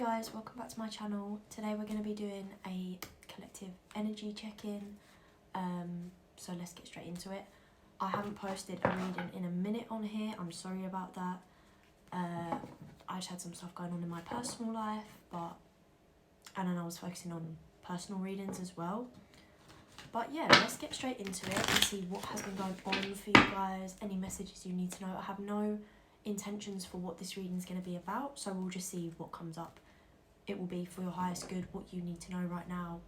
guys, welcome back to my channel. Today we're going to be doing a collective energy check-in, so let's get straight into it. I haven't posted a reading in a minute on here, I'm sorry about that. I just had some stuff going on in my personal life, and then I was focusing on personal readings as well. But yeah, let's get straight into it and see what has been going on for you guys, any messages you need to know. I have no intentions for what this reading is going to be about, so we'll just see what comes up. It will be for your highest good, what you need to know right now.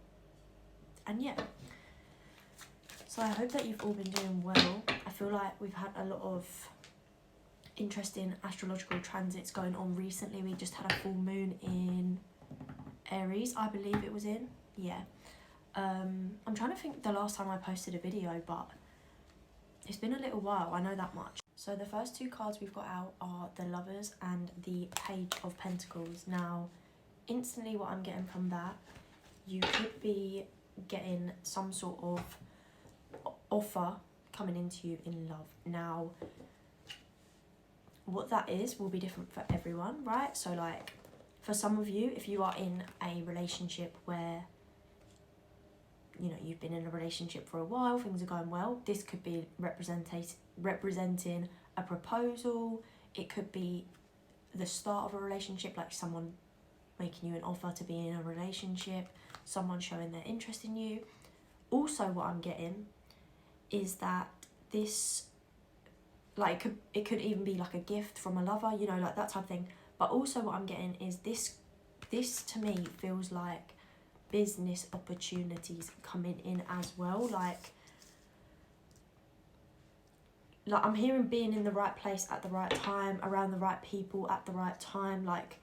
And yeah, so I hope that you've all been doing well. I feel like we've had a lot of interesting astrological transits going on recently. We just had a full moon in Aries, I believe it was in, yeah. I'm trying to think the last time I posted a video, but it's been a little while, I know that much. So the first two cards we've got out are the Lovers and the Page of Pentacles. Now, instantly what I'm getting from that, you could be getting some sort of offer coming into you in love. Now, what that is will be different for everyone, right? So like, for some of you, if you are in a relationship where, you know, you've been in a relationship for a while, things are going well, this could be representing a proposal. It could be the start of a relationship, like someone making you an offer to be in a relationship, someone showing their interest in you. Also, what I'm getting is that this, like, it could even be like a gift from a lover, you know, like that type of thing. But also what I'm getting is this to me feels like business opportunities coming in as well. Like I'm hearing being in the right place at the right time, around the right people at the right time. Like,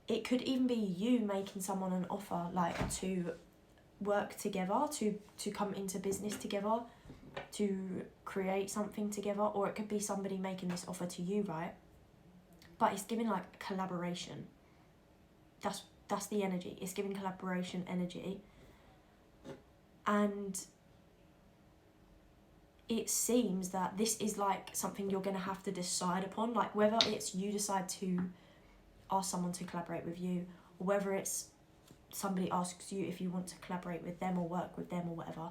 it could even be you making someone an offer, like to work together, to come into business together, to create something together. Or it could be somebody making this offer to you, right? But it's giving like collaboration. That's the energy. It's giving collaboration energy. And it seems that this is like something you're going to have to decide upon. Like, whether it's you decide to ask someone to collaborate with you, or whether it's somebody asks you if you want to collaborate with them or work with them or whatever.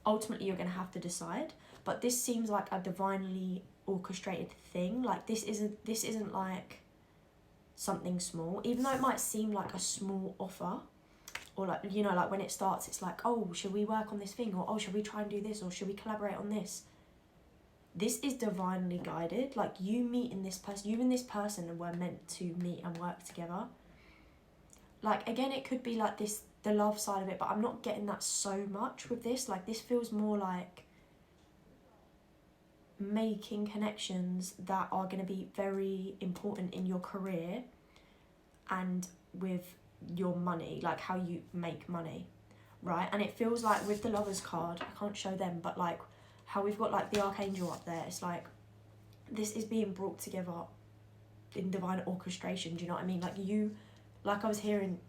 Ultimately, you're going to have to decide. But this seems like a divinely orchestrated thing. Like, this isn't like something small, even though it might seem like a small offer, or like, you know, like when it starts, it's like, oh, should we work on this thing, or oh, should we try and do this, or should we collaborate on this? This is divinely guided. Like, you and this person were meant to meet and work together. Like, again, it could be like this, the love side of it, but I'm not getting that so much with this. Like, this feels more like making connections that are going to be very important in your career and with your money, like how you make money, right? And it feels like with the Lovers card, I can't show them, but like how we've got like the Archangel up there, it's like this is being brought together in divine orchestration. Do you know what I mean? Like, you, like I was hearing,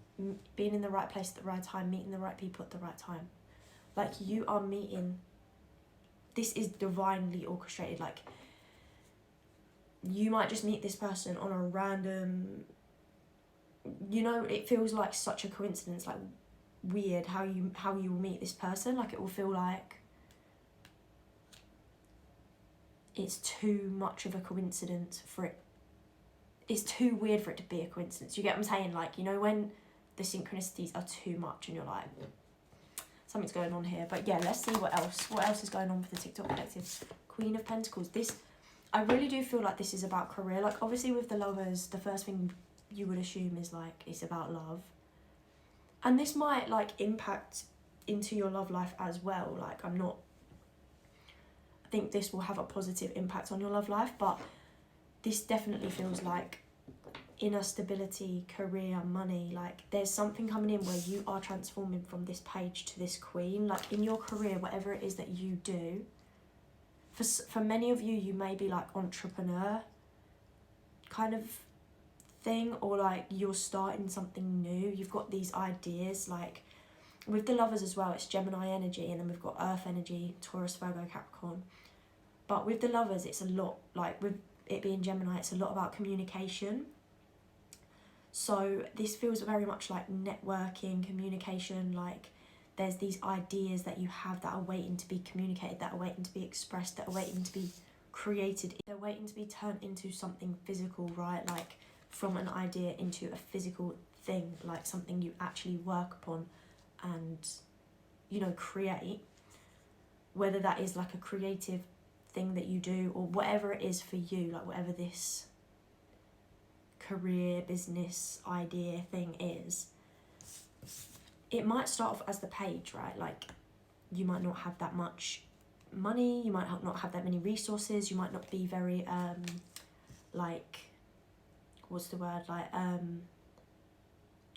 being in the right place at the right time, meeting the right people at the right time. Like, you are meeting, this is divinely orchestrated. Like, you might just meet this person on a random, you know, it feels like such a coincidence, like weird how you will meet this person. Like, it will feel like it's too much of a coincidence for it. It's too weird for it to be a coincidence. You get what I'm saying? Like, you know, when the synchronicities are too much and you're like, something's going on here. But yeah, let's see what else is going on with the TikTok collective. Queen of Pentacles. This, I really do feel like this is about career. Like, obviously with the Lovers, the first thing you would assume is like it's about love, and this might like impact into your love life as well. Like, I think this will have a positive impact on your love life, but this definitely feels like inner stability, career, money. Like, there's something coming in where you are transforming from this Page to this Queen. Like, in your career, whatever it is that you do, for many of you, you may be like entrepreneur kind of thing, or like you're starting something new. You've got these ideas. Like, with the Lovers as well, it's Gemini energy, and then we've got Earth energy, Taurus, Virgo, Capricorn. But with the Lovers, it's a lot, like with it being Gemini, it's a lot about communication. So this feels very much like networking, communication, like there's these ideas that you have that are waiting to be communicated, that are waiting to be expressed, that are waiting to be created. They're waiting to be turned into something physical, right? Like from an idea into a physical thing, like something you actually work upon and, you know, create. Whether that is like a creative thing that you do or whatever it is for you, like whatever this career, business, idea thing is, it might start off as the page, right? Like you might not have that much money, you might not have that many resources, you might not be very like, what's the word, like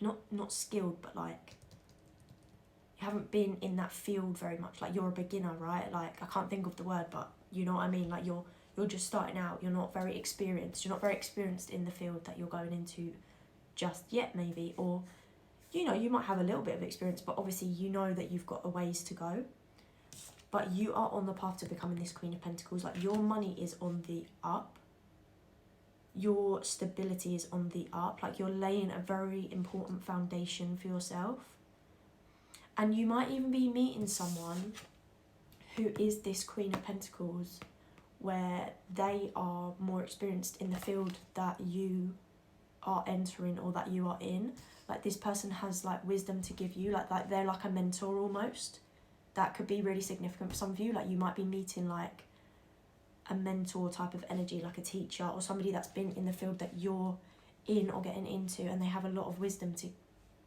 not skilled, but like you haven't been in that field very much, like you're a beginner, right? Like I can't think of the word, but you know what I mean, like you're just starting out, you're not very experienced in the field that you're going into just yet maybe, or you know, you might have a little bit of experience, but obviously you know that you've got a ways to go. But you are on the path to becoming this Queen of Pentacles. Like your money is on the up. Your stability is on the up. Like you're laying a very important foundation for yourself. And you might even be meeting someone who is this Queen of Pentacles, where they are more experienced in the field that you are entering or that you are in. Like this person has like wisdom to give you, like they're like a mentor almost. That could be really significant for some of you. Like you might be meeting like a mentor type of energy, like a teacher or somebody that's been in the field that you're in or getting into, and they have a lot of wisdom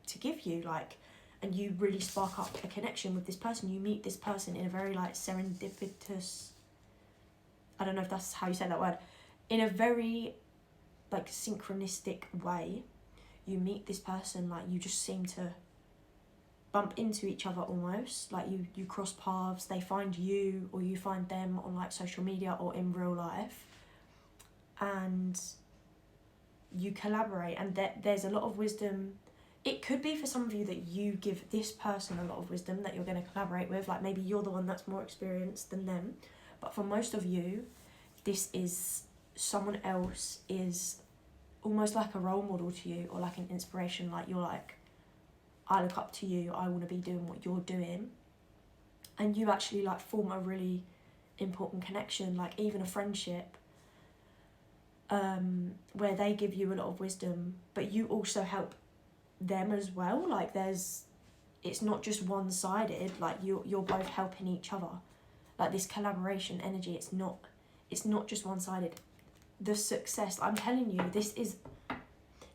to give you, like, and you really spark up a connection with this person. You meet this person in a very like serendipitous, I don't know if that's how you say that word, in a very like synchronistic way. You meet this person, like you just seem to bump into each other almost, like you cross paths, they find you or you find them on like social media or in real life, and you collaborate, and there's a lot of wisdom. It could be for some of you that you give this person a lot of wisdom that you're going to collaborate with, like maybe you're the one that's more experienced than them, but for most of you this is someone else is almost like a role model to you, or like an inspiration, like you're like, I look up to you, I want to be doing what you're doing, and you actually like form a really important connection, like even a friendship, where they give you a lot of wisdom, but you also help them as well. Like it's not just one-sided, like you're both helping each other, like this collaboration energy. It's not just one-sided. The success, I'm telling you, this is,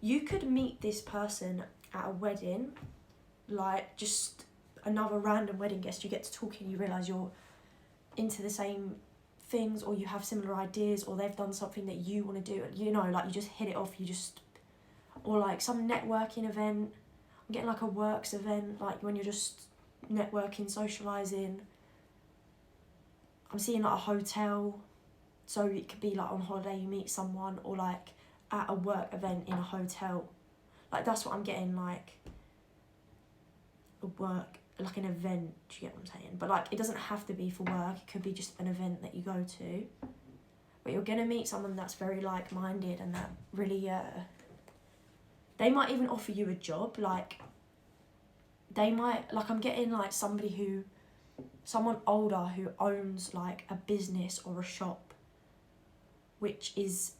you could meet this person at a wedding, like just another random wedding guest. You get to talking, you realise you're into the same things, or you have similar ideas, or they've done something that you want to do, you know, like you just hit it off, or like some networking event. I'm getting like a works event, like when you're just networking, socialising. I'm seeing like a hotel, so it could be like on holiday you meet someone, or like at a work event in a hotel. Like that's what I'm getting, like a work, like an event, do you get what I'm saying? But like it doesn't have to be for work, it could be just an event that you go to. But you're gonna meet someone that's very like-minded, and that really, they might even offer you a job, like they might, like I'm getting like someone older who owns like a business or a shop which is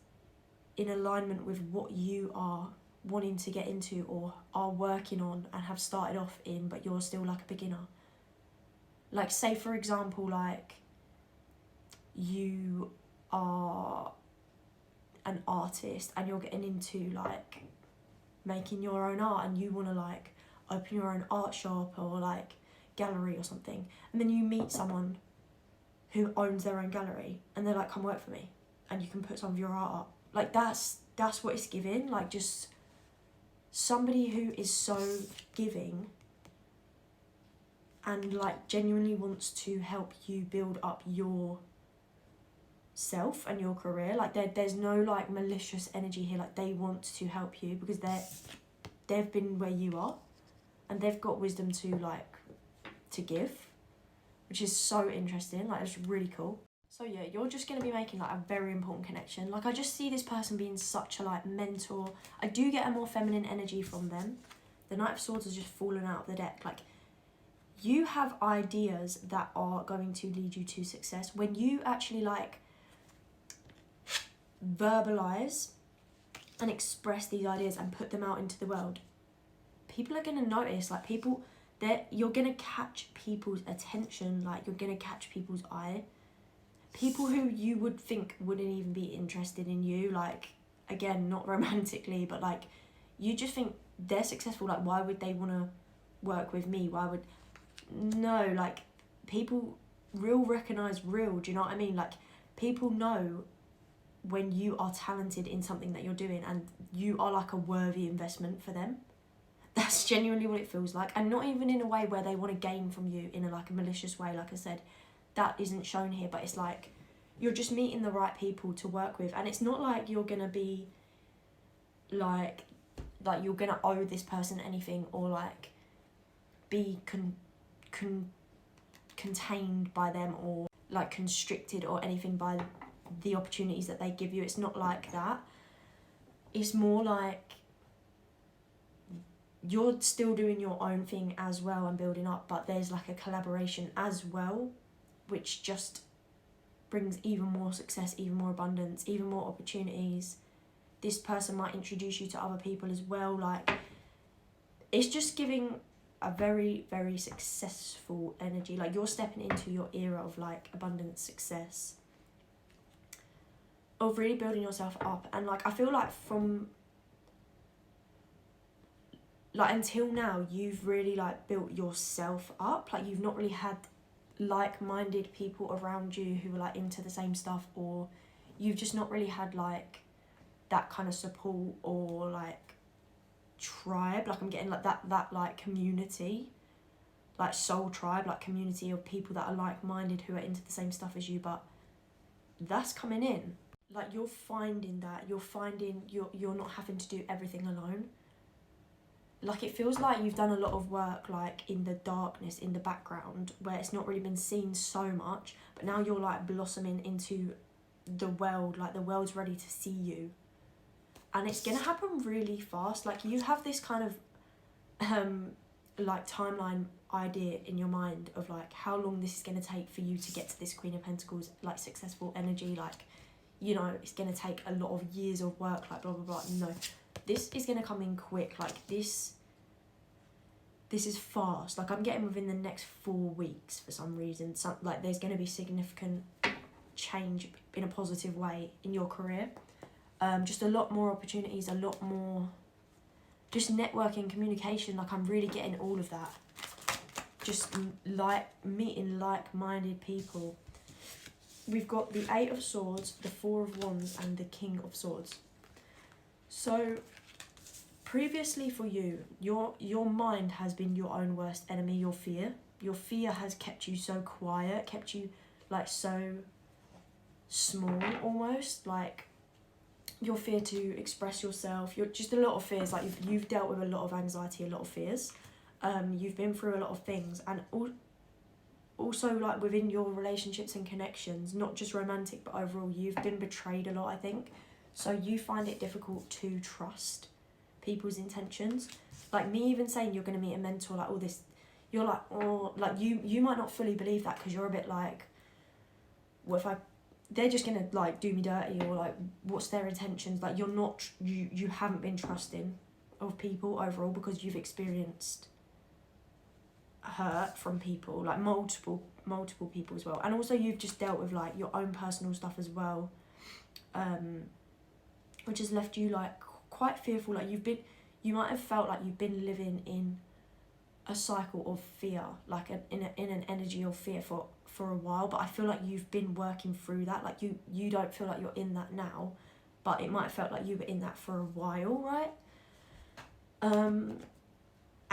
in alignment with what you are wanting to get into or are working on and have started off in, but you're still like a beginner. Like say for example, like you are an artist and you're getting into like making your own art, and you want to like open your own art shop or like gallery or something, and then you meet someone who owns their own gallery and they're like, come work for me and you can put some of your art up. Like that's what it's giving, like just somebody who is so giving and like genuinely wants to help you build up your self and your career. Like there's no like malicious energy here, like they want to help you because they've been where you are and they've got wisdom to like to give, which is so interesting. Like it's really cool. So yeah, you're just going to be making like a very important connection. Like I just see this person being such a like mentor. I do get a more feminine energy from them. The Knight of Swords has just fallen out of the deck. Like you have ideas that are going to lead you to success. When you actually like verbalize and express these ideas and put them out into the world, people are going to notice. Like people, you're going to catch people's attention. Like you're going to catch people's eye. People who you would think wouldn't even be interested in you, like, again, not romantically, but, like, you just think they're successful, like, why would they want to work with me? No, like, people recognise real, do you know what I mean? Like, people know when you are talented in something that you're doing and you are, like, a worthy investment for them. That's genuinely what it feels like, and not even in a way where they want to gain from you in a malicious way, like I said. That isn't shown here, but it's like you're just meeting the right people to work with, and it's not like you're gonna be like you're gonna owe this person anything or like be contained by them or like constricted or anything by the opportunities that they give you. It's not like that. It's more like you're still doing your own thing as well and building up, but there's like a collaboration as well, which just brings even more success, even more abundance, even more opportunities. This person might introduce you to other people as well. Like, it's just giving a very, very successful energy. Like, you're stepping into your era of, like, abundance, success, of really building yourself up. And, like, I feel like from, like, until now, you've really, like, built yourself up. Like, you've not really had like-minded people around you who are like into the same stuff, or you've just not really had like that kind of support or like tribe. Like I'm getting like that like community, like soul tribe, like community of people that are like-minded who are into the same stuff as you. But that's coming in. Like you're finding you're not having to do everything alone. Like it feels like you've done a lot of work like in the darkness, in the background, where it's not really been seen so much, but now you're like blossoming into the world. Like the world's ready to see you, and it's gonna happen really fast. Like you have this kind of like timeline idea in your mind of like how long this is gonna take for you to get to this Queen of Pentacles like successful energy. Like, you know, it's gonna take a lot of years of work, like blah blah blah. No, this is gonna come in quick. Like this is fast. Like I'm getting within the next 4 weeks for some reason. Like there's gonna be significant change in a positive way in your career. Just a lot more opportunities, a lot more just networking, communication. Like I'm really getting all of that. Just like meeting like-minded people. We've got the 8 of Swords, the 4 of Wands, and the King of Swords. So previously for you, your mind has been your own worst enemy, your fear. Your fear has kept you so quiet, kept you like so small almost. Like your fear to express yourself, you're just a lot of fears. Like you've dealt with a lot of anxiety, a lot of fears. You've been through a lot of things, and also like within your relationships and connections, not just romantic but overall, you've been betrayed a lot, I think. So you find it difficult to trust people's intentions. Like me even saying you're going to meet a mentor, like all this, you're like, oh, like you might not fully believe that because you're a bit like, what if they're just going to like do me dirty, or like what's their intentions? Like you're not, you haven't been trusting of people overall because you've experienced hurt from people, like multiple people as well. And also you've just dealt with like your own personal stuff as well, which has left you like quite fearful. Like you might have felt like you've been living in a cycle of fear, like in an energy of fear for a while. But I feel like you've been working through that. Like you don't feel like you're in that now, but it might have felt like you were in that for a while, right?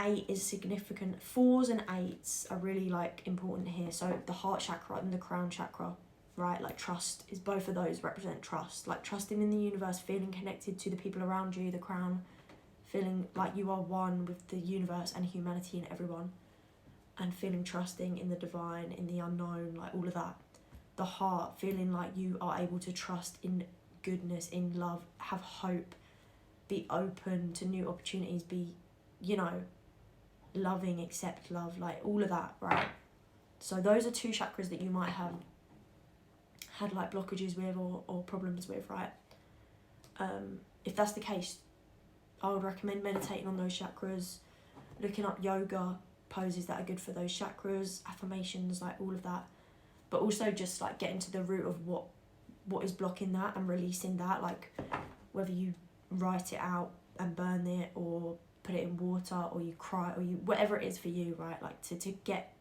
8 is significant. 4s and 8s are really like important here. So the heart chakra and the crown chakra, right? Like trust is, both of those represent trust. Like trusting in the universe, feeling connected to the people around you. The crown, feeling like you are one with the universe and humanity and everyone, and feeling trusting in the divine, in the unknown, like all of that. the heart, feeling like you are able to trust in goodness, in love, have hope, be open to new opportunities, be, you know, loving, accept love, like all of that, right? So those are 2 chakras that you might have had like blockages with or problems with, right? If that's the case, I would recommend meditating on those chakras, looking up yoga poses that are good for those chakras, affirmations, like all of that. But also just like getting to the root of what is blocking that and releasing that, like whether you write it out and burn it or put it in water or you cry or you, whatever it is for you, right? Like to get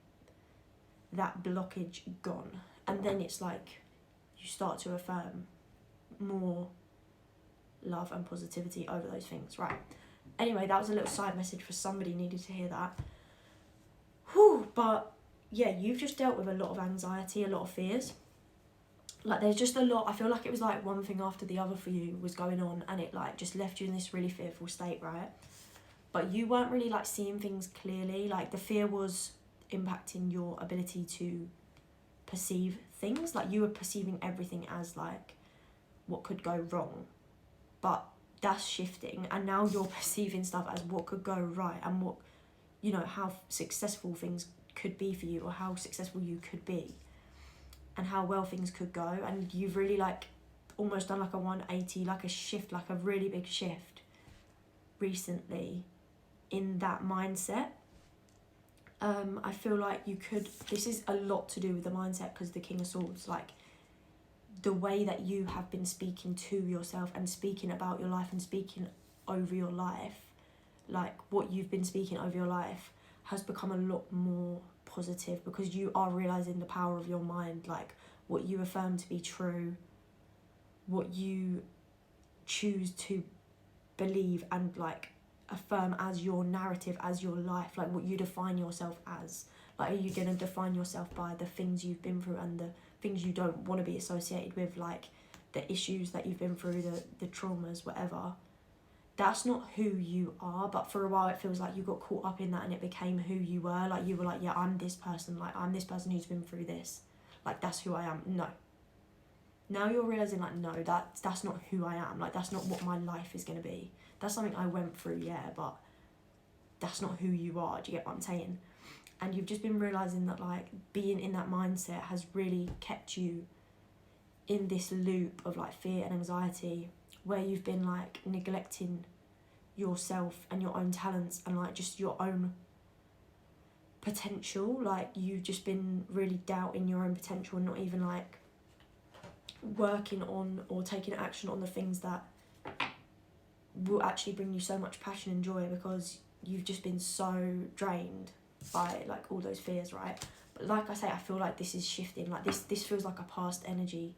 that blockage gone. And then it's like you start to affirm more love and positivity over those things, right? Anyway, that was a little side message for somebody needed to hear that. Whew, but yeah, you've just dealt with a lot of anxiety, a lot of fears. Like there's just a lot, I feel like it was like one thing after the other for you was going on, and it like just left you in this really fearful state, right? But you weren't really like seeing things clearly. Like the fear was impacting your ability to perceive things. Like you were perceiving everything as like what could go wrong, but that's shifting, and now you're perceiving stuff as what could go right, and what, you know, how successful things could be for you, or how successful you could be, and how well things could go. And you've really like almost done like a 180, like a shift, like a really big shift recently in that mindset. I feel like you could, this is a lot to do with the mindset, because the King of Swords, like the way that you have been speaking to yourself and speaking about your life and speaking over your life, like what you've been speaking over your life has become a lot more positive, because you are realizing the power of your mind, like what you affirm to be true, what you choose to believe and like affirm as your narrative, as your life, like what you define yourself as. Like, are you going to define yourself by the things you've been through and the things you don't want to be associated with, like the issues that you've been through, the traumas, whatever? That's not who you are. But for a while it feels like you got caught up in that and it became who you were. Like you were like, yeah, I'm this person, like I'm this person who's been through this, like that's who I am. No, now you're realizing like, no, that's not who I am. Like that's not what my life is going to be. That's something I went through, yeah, but that's not who you are. Do you get what I'm saying? And you've just been realizing that like being in that mindset has really kept you in this loop of like fear and anxiety, where you've been like neglecting yourself and your own talents and like just your own potential. Like you've just been really doubting your own potential and not even like working on or taking action on the things that will actually bring you so much passion and joy, because you've just been so drained by like all those fears, right? But like I say, I feel like this is shifting. Like this feels like a past energy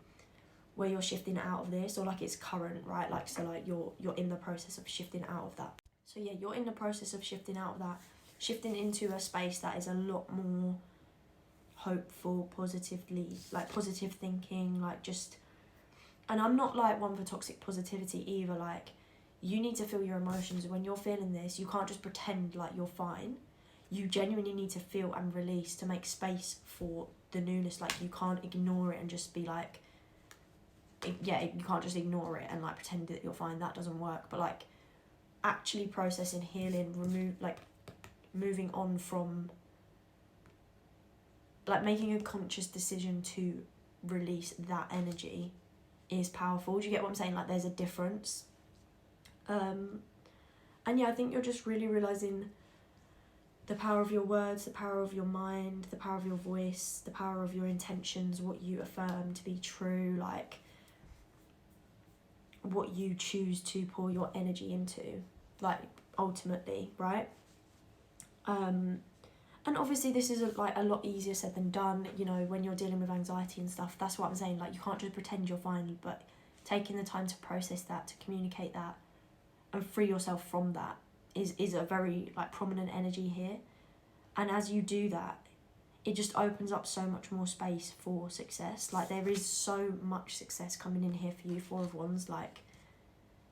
where you're shifting out of this, or like it's current, right? Like so like you're in the process of shifting out of that. So yeah, you're in the process of shifting out of that, shifting into a space that is a lot more hopeful, positively, like positive thinking, like just, and I'm not like one for toxic positivity either. Like you need to feel your emotions. When you're feeling this, you can't just pretend like you're fine. You genuinely need to feel and release to make space for the newness. Like you can't ignore it and just be like, yeah, you can't just ignore it and like pretend that you're fine. That doesn't work. But like actually processing, healing, moving on from, like making a conscious decision to release that energy is powerful. Do you get what I'm saying? Like there's a difference. And yeah, I think you're just really realizing the power of your words, the power of your mind, the power of your voice, the power of your intentions, what you affirm to be true, like what you choose to pour your energy into, like ultimately, right? And obviously this is a lot easier said than done, you know, when you're dealing with anxiety and stuff. That's what I'm saying, like you can't just pretend you're fine, but taking the time to process that, to communicate that and free yourself from that is a very like prominent energy here. And as you do that, it just opens up so much more space for success. Like there is so much success coming in here for you, Four of Wands. Like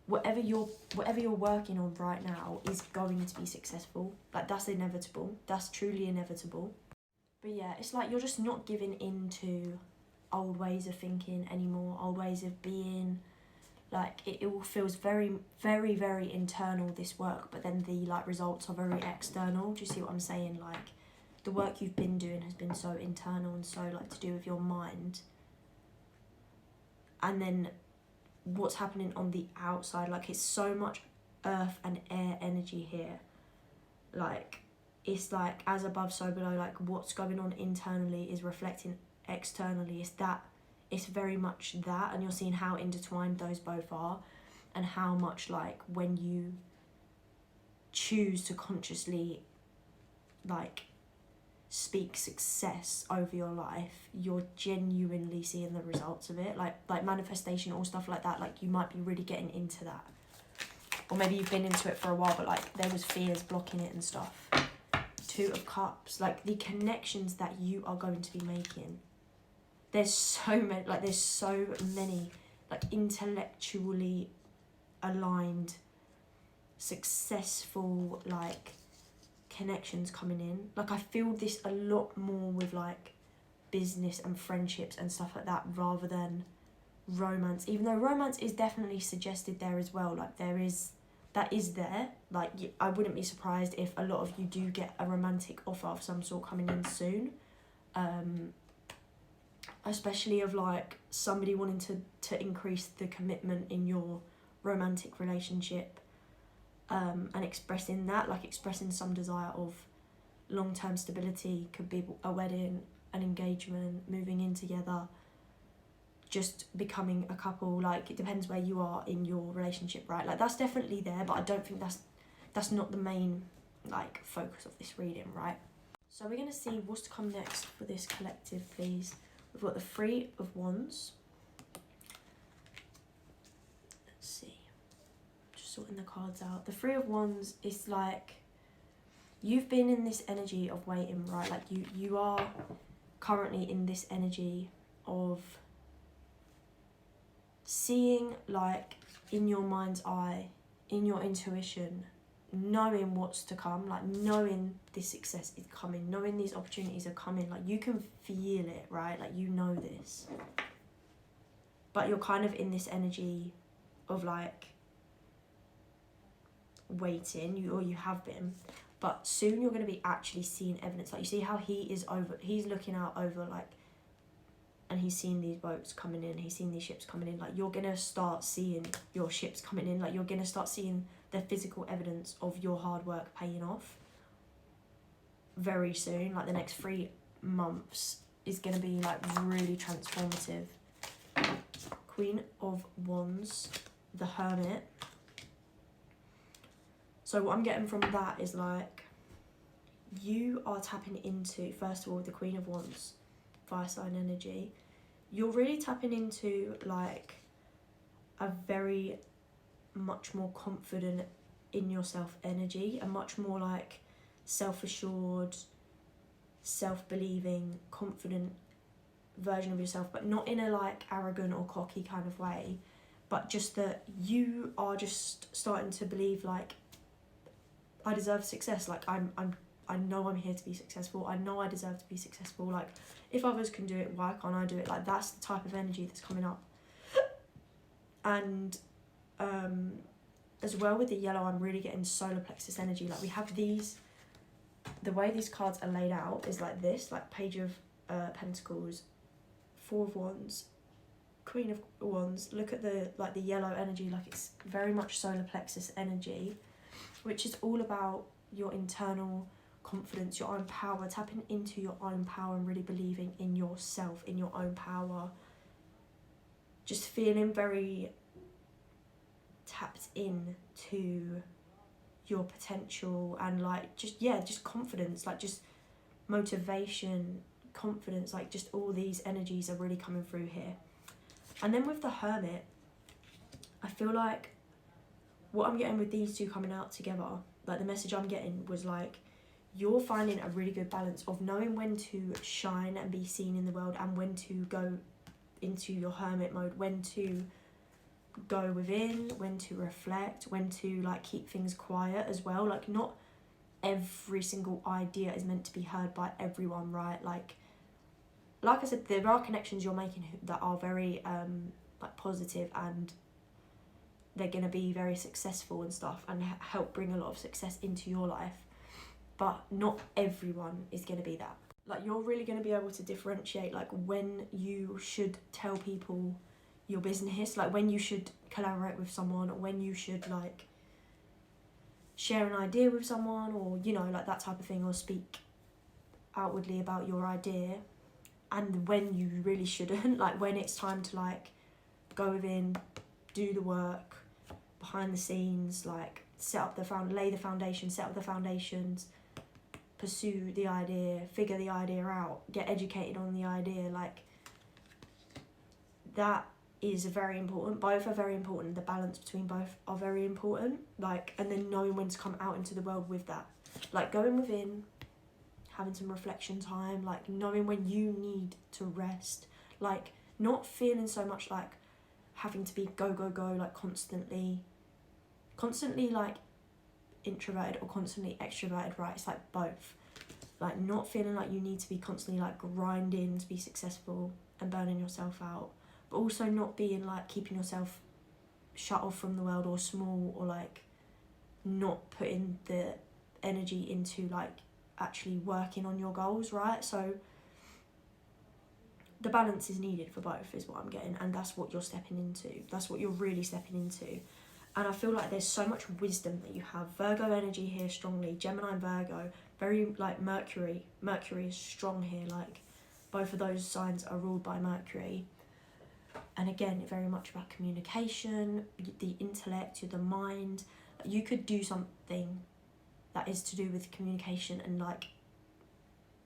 whatever you're working on right now is going to be successful. Like that's inevitable. That's truly inevitable. But yeah, it's like you're just not giving in to old ways of thinking anymore, old ways of being. Like it all feels very, very, very internal, this work, but then the like results are very external. Do you see what I'm saying? Like the work you've been doing has been so internal and so like to do with your mind, and then what's happening on the outside, like it's so much earth and air energy here. Like it's like as above so below, like what's going on internally is reflecting externally. It's very much that, and you're seeing how intertwined those both are, and how much like when you choose to consciously like speak success over your life, you're genuinely seeing the results of it. Like manifestation or stuff like that, like you might be really getting into that, or maybe you've been into it for a while but like there was fears blocking it and stuff. 2 of Cups, like the connections that you are going to be making, there's so many like intellectually aligned, successful like connections coming in. Like I feel this a lot more with like business and friendships and stuff like that, rather than romance, even though romance is definitely suggested there as well. Like that is there. Like I wouldn't be surprised if a lot of you do get a romantic offer of some sort coming in soon, especially of like somebody wanting to increase the commitment in your romantic relationship, and expressing that, like expressing some desire of long-term stability. Could be a wedding, an engagement, moving in together, just becoming a couple. Like it depends where you are in your relationship, right? Like that's definitely there, but I don't think that's not the main like focus of this reading, right? So we're gonna see what's to come next for this collective, please. We've got the 3 of Wands. Let's see, just sorting the cards out. The 3 of Wands is like you've been in this energy of waiting, right? Like you are currently in this energy of seeing, like in your mind's eye, in your intuition, knowing what's to come, like knowing this success is coming, knowing these opportunities are coming. Like you can feel it, right? Like you know this, but you're kind of in this energy of like waiting, you have been, but soon you're going to be actually seeing evidence. Like you see how he's looking out over, like, and he's seen these boats coming in, he's seen these ships coming in. Like you're going to start seeing your ships coming in. Like you're going to start seeing the physical evidence of your hard work paying off very soon. Like the next 3 months is going to be like really transformative. Queen of Wands, the Hermit. So what I'm getting from that is like you are tapping into, first of all, the Queen of Wands, fire sign energy. You're really tapping into like a very much more confident in yourself energy, a much more like self-assured, self-believing, confident version of yourself, but not in a like arrogant or cocky kind of way, but just that you are just starting to believe like I deserve success. Like I know I'm here to be successful. I know I deserve to be successful. Like if others can do it, why can't I do it? Like that's the type of energy that's coming up. And as well with the yellow, I'm really getting solar plexus energy. Like we have these, the way these cards are laid out is like this, like Page of Pentacles, 4 of Wands, Queen of Wands. Look at the like the yellow energy, like it's very much solar plexus energy, which is all about your internal confidence, your own power, tapping into your own power and really believing in yourself, in your own power. Just feeling very tapped in to your potential and like just confidence, like just motivation, confidence, like just all these energies are really coming through here. And then with the Hermit, I feel like what I'm getting with these two coming out together, like the message I'm getting was like you're finding a really good balance of knowing when to shine and be seen in the world and when to go into your hermit mode, when to go within, when to reflect, when to like keep things quiet as well. Like not every single idea is meant to be heard by everyone, right? Like like I said, there are connections you're making that are very like positive, and they're going to be very successful and stuff, and help bring a lot of success into your life. But not everyone is going to be that. Like, you're really going to be able to differentiate like when you should tell people your business, like when you should collaborate with someone, or when you should like share an idea with someone, or you know, like that type of thing, or speak outwardly about your idea, and when you really shouldn't, like when it's time to like go within, do the work behind the scenes, like lay the foundation, set up the foundations, pursue the idea, figure the idea out, get educated on the idea. Like, that is very important. Both are very important. The balance between both are very important. Like, and then knowing when to come out into the world with that, like going within, having some reflection time, like knowing when you need to rest, like not feeling so much like having to be go like constantly like introverted or constantly extroverted, right? It's like both. Like not feeling like you need to be constantly like grinding to be successful and burning yourself out, but also not being like keeping yourself shut off from the world or small, or like not putting the energy into like actually working on your goals, right? So the balance is needed for both is what I'm getting, and that's what you're stepping into. That's what you're really stepping into. And I feel like there's so much wisdom that you have. Virgo energy here strongly, Gemini and Virgo, very like Mercury is strong here, like both of those signs are ruled by Mercury. And again, very much about communication, the intellect, the mind. You could do something that is to do with communication and like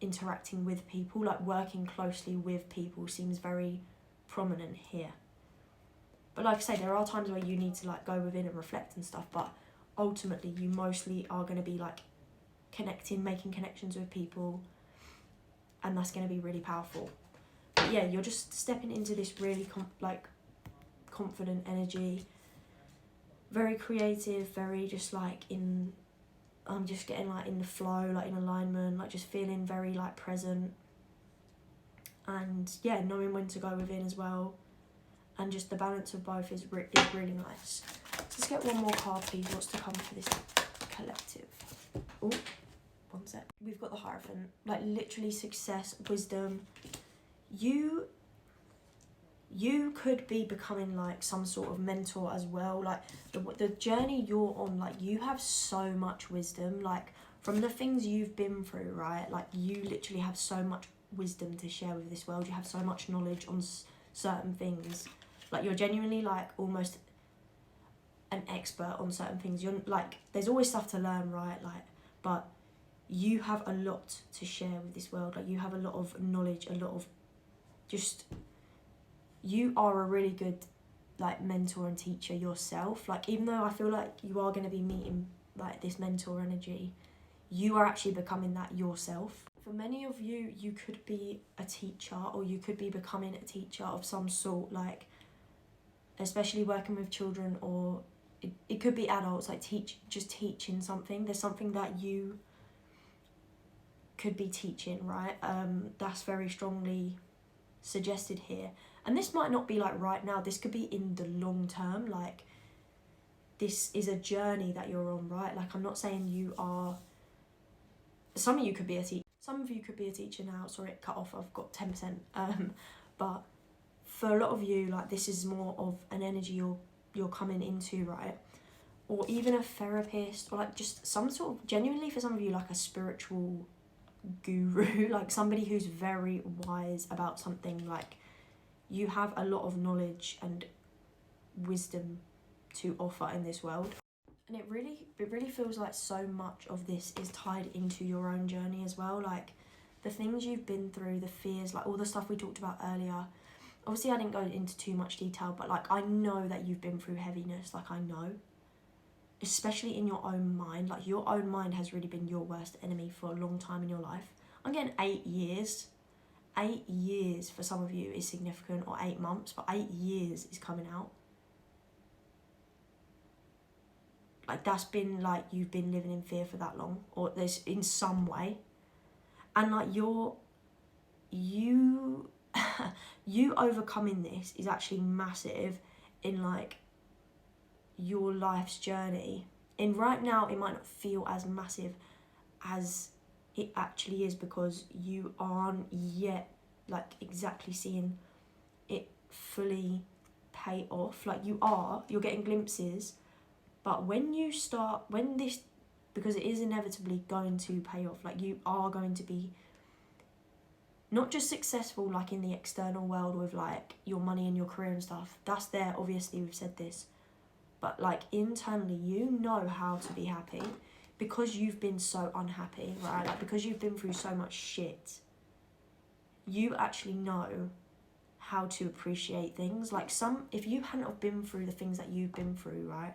interacting with people, like working closely with people seems very prominent here. But like I say, there are times where you need to like go within and reflect and stuff, but ultimately you mostly are going to be like making connections with people, and that's going to be really powerful. But yeah, you're just stepping into this really confident energy, very creative, very just like I'm just getting like in the flow, like in alignment, like just feeling very like present, and yeah, knowing when to go within as well. And just the balance of both is really nice. So let's get one more card, please. What's to come for this collective? Oh, one sec. We've got the Hierophant. Like, literally success, wisdom. You could be becoming, like, some sort of mentor as well. Like, the journey you're on, like, you have so much wisdom. Like, from the things you've been through, right? Like, you literally have so much wisdom to share with this world. You have so much knowledge on certain things. Like, you're genuinely like almost an expert on certain things. You're like, there's always stuff to learn, right? Like, but you have a lot to share with this world. Like, you have a lot of knowledge, a lot of just, you are a really good like mentor and teacher yourself. Like, even though I feel like you are going to be meeting like this mentor energy, you are actually becoming that yourself. For many of you, you could be a teacher, or you could be becoming a teacher of some sort, like especially working with children, or it could be adults, like teaching something. There's something that you could be teaching, right? That's very strongly suggested here. And this might not be like right now, this could be in the long term. Like, this is a journey that you're on, right? Like, I'm not saying you are, some of you could be a teacher. Some of you could be a teacher now. Sorry, it cut off, I've got 10%. But for a lot of you, like, this is more of an energy you're coming into, right? Or even a therapist, or like just some sort of, genuinely for some of you, like a spiritual guru, like somebody who's very wise about something. Like, you have a lot of knowledge and wisdom to offer in this world. And it really feels like so much of this is tied into your own journey as well. Like, the things you've been through, the fears, like all the stuff we talked about earlier. Obviously, I didn't go into too much detail, but like, I know that you've been through heaviness. Like, I know, especially in your own mind. Like, your own mind has really been your worst enemy for a long time in your life. I'm getting 8 years. 8 years for some of you is significant, or 8 months, but 8 years is coming out. Like, that's been like, you've been living in fear for that long, or there's in some way. And like, you you overcoming this is actually massive in like your life's journey. And right now it might not feel as massive as it actually is, because you aren't yet like exactly seeing it fully pay off. Like you're getting glimpses, but when this, because it is inevitably going to pay off, like you are going to be not just successful like in the external world with like your money and your career and stuff, that's there, obviously we've said this, but like internally you know how to be happy because you've been so unhappy, right? Like because you've been through so much shit, you actually know how to appreciate things. Like if you hadn't have been through the things that you've been through, right,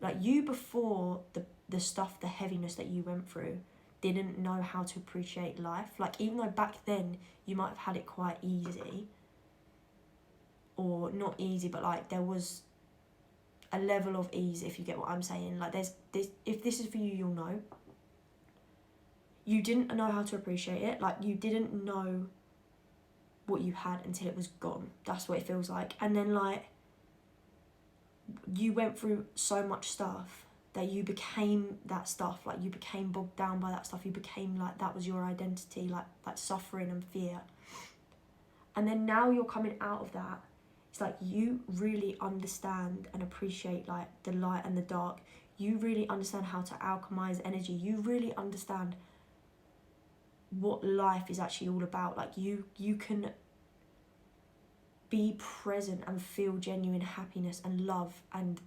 like you before the stuff, the heaviness that you went through, didn't know how to appreciate life. Like even though back then you might have had it quite easy, or not easy, but like there was a level of ease, if you get what I'm saying. Like there's this, if this is for you, you'll know. You didn't know how to appreciate it. Like you didn't know what you had until it was gone. That's what it feels like. And then like you went through so much stuff that you became that stuff. Like you became bogged down by that stuff. You became like, that was your identity, like suffering and fear. And then now you're coming out of that. It's like you really understand and appreciate like the light and the dark. You really understand how to alchemize energy. You really understand what life is actually all about. Like you can be present and feel genuine happiness and love, and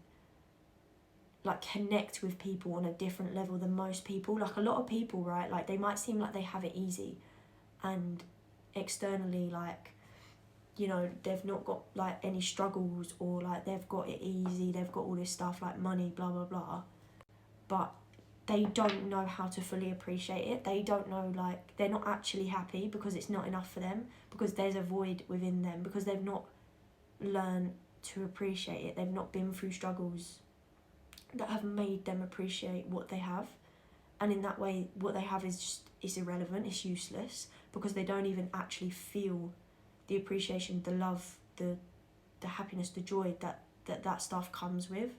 like connect with people on a different level than most people. Like a lot of people, right, like they might seem like they have it easy, and externally, like, you know, they've not got like any struggles, or like they've got it easy, they've got all this stuff like money, blah blah blah, but they don't know how to fully appreciate it. They don't know, like they're not actually happy because it's not enough for them, because there's a void within them, because they've not learned to appreciate it. They've not been through struggles that have made them appreciate what they have. And in that way, what they have is irrelevant, it's useless, because they don't even actually feel the appreciation, the love, the happiness, the joy that stuff comes with.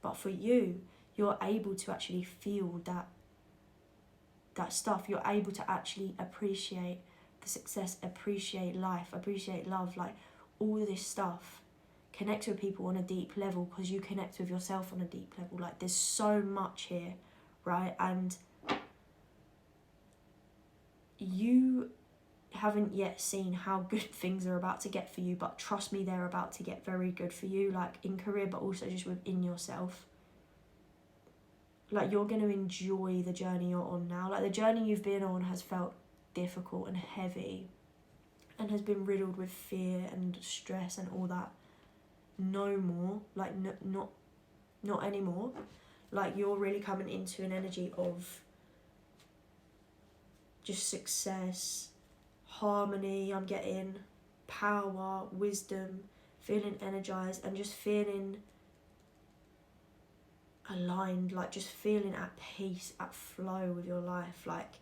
But for you, you're able to actually feel that stuff. You're able to actually appreciate the success, appreciate life, appreciate love, like all this stuff. Connect with people on a deep level, because you connect with yourself on a deep level. Like there's so much here, right? And you haven't yet seen how good things are about to get for you, but trust me, they're about to get very good for you, like in career, but also just within yourself. Like you're going to enjoy the journey you're on now. Like the journey you've been on has felt difficult and heavy and has been riddled with fear and stress and all that. No more, like not anymore. Like you're really coming into an energy of just success, harmony. I'm getting power, wisdom, feeling energized, and just feeling aligned, like just feeling at peace, at flow with your life. Like,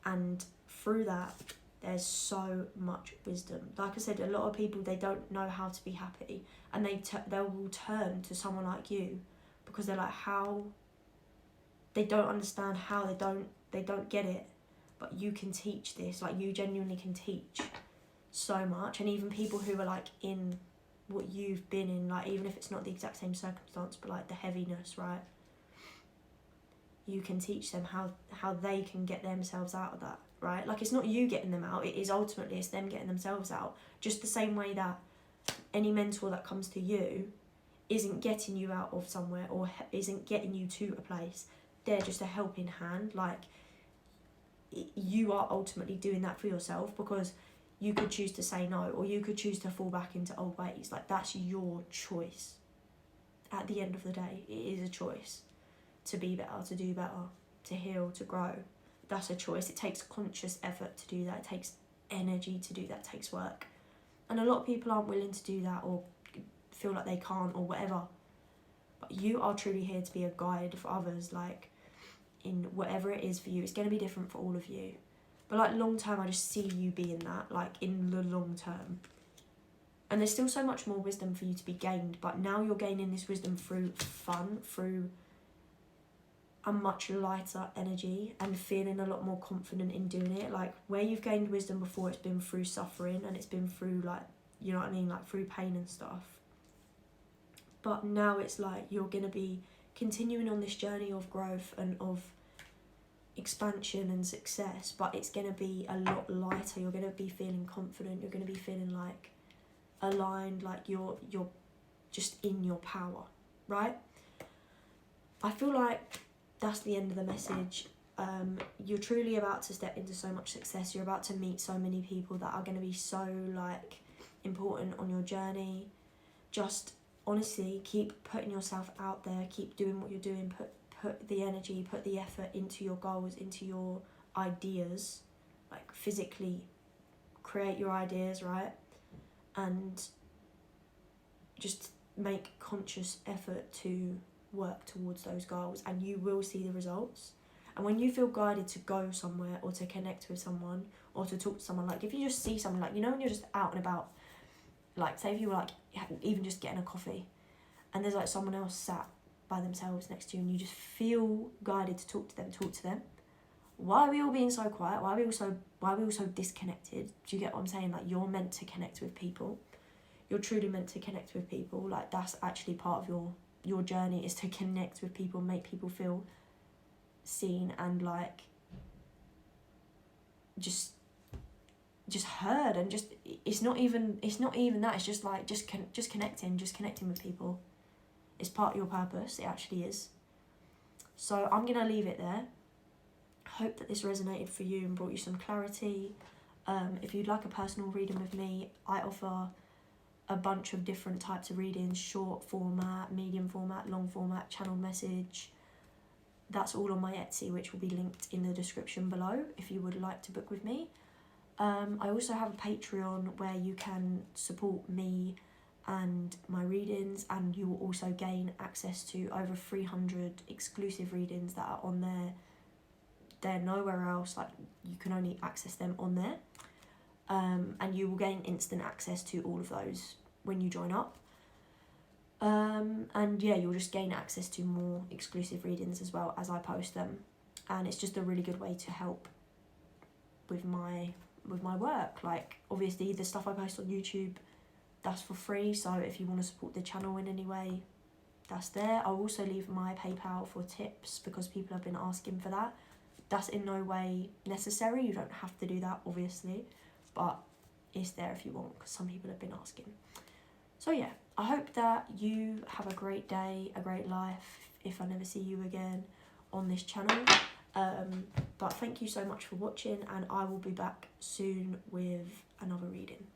and through that there's so much wisdom. Like I said, a lot of people, they don't know how to be happy, and they will turn to someone like you, because they're like, how, they don't understand how, they don't get it. But you can teach this, like you genuinely can teach so much. And even people who are like in what you've been in, like even if it's not the exact same circumstance, but like the heaviness, right, you can teach them how they can get themselves out of that, right? Like it's not you getting them out, it is ultimately, it's them getting themselves out. Just the same way that any mentor that comes to you isn't getting you out of somewhere, or isn't getting you to a place, they're just a helping hand. Like you are ultimately doing that for yourself, because you could choose to say no, or you could choose to fall back into old ways. Like that's your choice. At the end of the day, it is a choice to be better, to do better, to heal, to grow. That's a choice. It takes conscious effort to do that. It takes energy to do that. It takes work. And a lot of people aren't willing to do that, or feel like they can't, or whatever. But you are truly here to be a guide for others, like in whatever it is for you. It's going to be different for all of you. But like long term, I just see you being that, like in the long term. And there's still so much more wisdom for you to be gained, but now you're gaining this wisdom through fun, through a much lighter energy and feeling a lot more confident in doing it. Like where you've gained wisdom before, it's been through suffering and it's been through like, you know what I mean, like through pain and stuff. But now it's like you're going to be continuing on this journey of growth and of expansion and success, but it's going to be a lot lighter. You're going to be feeling confident, you're going to be feeling like aligned, like you're just in your power, right? I feel like that's the end of the message. You're truly about to step into so much success. You're about to meet so many people that are going to be so like important on your journey. Just honestly keep putting yourself out there, keep doing what you're doing, put the energy, put the effort into your goals, into your ideas, like physically create your ideas, right? And just make conscious effort to work towards those goals, and you will see the results. And when you feel guided to go somewhere or to connect with someone or to talk to someone, like if you just see someone, like, you know, when you're just out and about, like say if you were like even just getting a coffee and there's like someone else sat by themselves next to you and you just feel guided to talk to them. Why are we all being so quiet? Why are we all so disconnected? Do you get what I'm saying? Like you're meant to connect with people. You're truly meant to connect with people. Like that's actually part of your journey, is to connect with people, make people feel seen and like just heard, and just it's not even that, it's just like just connecting with people. It's part of your purpose, it actually is. So I'm gonna leave it there. Hope that this resonated for you and brought you some clarity. If you'd like a personal reading with me, I offer a bunch of different types of readings: short format, medium format, long format, channeled message. That's all on my Etsy, which will be linked in the description below if you would like to book with me. I also have a Patreon where you can support me and my readings, and you will also gain access to over 300 exclusive readings that are on there. They're nowhere else, like you can only access them on there. And you will gain instant access to all of those when you join up. And yeah, you'll just gain access to more exclusive readings as well as I post them. And it's just a really good way to help with my work. Like obviously the stuff I post on YouTube, that's for free, so if you want to support the channel in any way, that's there. I'll also leave my PayPal for tips because people have been asking for that. That's in no way necessary, you don't have to do that obviously, but it's there if you want because some people have been asking. So yeah, I hope that you have a great day, a great life, if I never see you again on this channel. But thank you so much for watching, and I will be back soon with another reading.